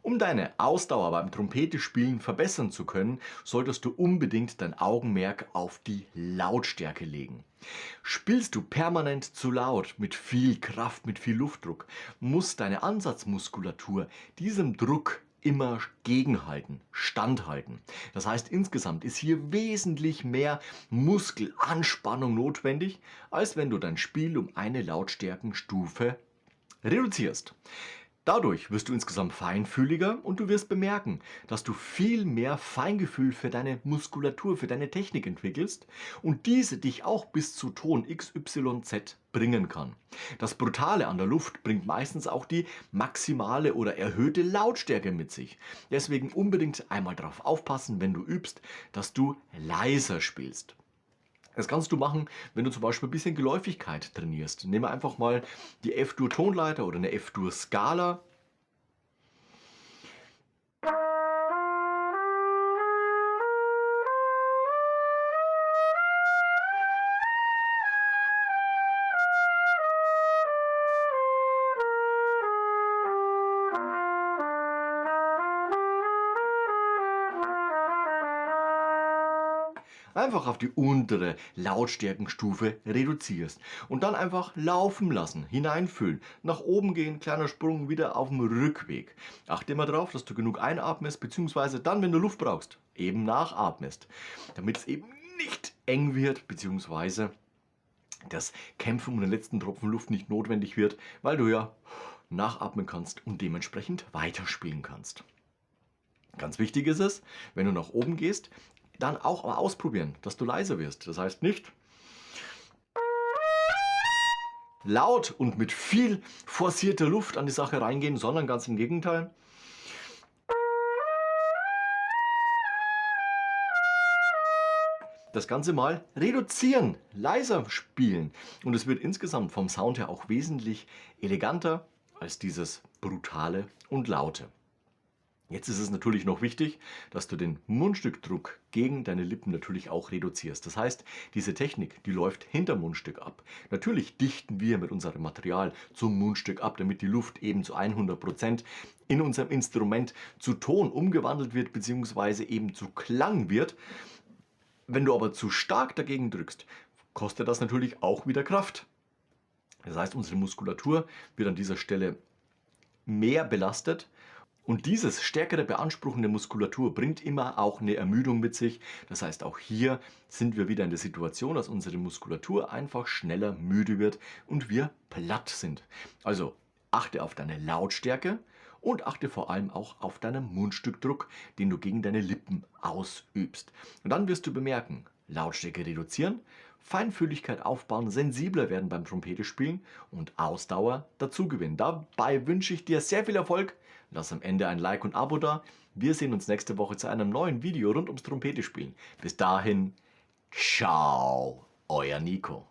Um deine Ausdauer beim Trompetespielen verbessern zu können, solltest du unbedingt dein Augenmerk auf die Lautstärke legen. Spielst du permanent zu laut, mit viel Kraft, mit viel Luftdruck, muss deine Ansatzmuskulatur diesem Druck immer gegenhalten, standhalten. Das heißt, insgesamt ist hier wesentlich mehr Muskelanspannung notwendig, als wenn du dein Spiel um eine Lautstärkenstufe reduzierst. Dadurch wirst du insgesamt feinfühliger und du wirst bemerken, dass du viel mehr Feingefühl für deine Muskulatur, für deine Technik entwickelst und diese dich auch bis zu Ton XYZ bringen kann. Das Brutale an der Luft bringt meistens auch die maximale oder erhöhte Lautstärke mit sich. Deswegen unbedingt einmal darauf aufpassen, wenn du übst, dass du leiser spielst. Das kannst du machen, wenn du zum Beispiel ein bisschen Geläufigkeit trainierst. Nehmen wir einfach mal die F-Dur-Tonleiter oder eine F-Dur-Skala. Einfach auf die untere Lautstärkenstufe reduzierst und dann einfach laufen lassen, hineinfüllen, nach oben gehen, kleiner Sprung wieder auf dem Rückweg. Achte immer darauf, dass du genug einatmest, beziehungsweise dann, wenn du Luft brauchst, eben nachatmest, damit es eben nicht eng wird, beziehungsweise das Kämpfen um den letzten Tropfen Luft nicht notwendig wird, weil du ja nachatmen kannst und dementsprechend weiterspielen kannst. Ganz wichtig ist es, wenn du nach oben gehst, dann auch mal ausprobieren, dass du leiser wirst. Das heißt nicht laut und mit viel forcierter Luft an die Sache reingehen, sondern ganz im Gegenteil. Das Ganze mal reduzieren, leiser spielen. Und es wird insgesamt vom Sound her auch wesentlich eleganter als dieses brutale und laute. Jetzt ist es natürlich noch wichtig, dass du den Mundstückdruck gegen deine Lippen natürlich auch reduzierst. Das heißt, diese Technik, die läuft hinterm Mundstück ab. Natürlich dichten wir mit unserem Material zum Mundstück ab, damit die Luft eben zu 100% in unserem Instrument zu Ton umgewandelt wird, beziehungsweise eben zu Klang wird. Wenn du aber zu stark dagegen drückst, kostet das natürlich auch wieder Kraft. Das heißt, unsere Muskulatur wird an dieser Stelle mehr belastet. Und dieses stärkere Beanspruchen der Muskulatur bringt immer auch eine Ermüdung mit sich. Das heißt, auch hier sind wir wieder in der Situation, dass unsere Muskulatur einfach schneller müde wird und wir platt sind. Also achte auf deine Lautstärke und achte vor allem auch auf deinen Mundstückdruck, den du gegen deine Lippen ausübst. Und dann wirst du bemerken, Lautstärke reduzieren, Feinfühligkeit aufbauen, sensibler werden beim Trompetespielen und Ausdauer dazugewinnen. Dabei wünsche ich dir sehr viel Erfolg. Lass am Ende ein Like und Abo da. Wir sehen uns nächste Woche zu einem neuen Video rund ums Trompetespielen. Bis dahin, ciao, euer Nico.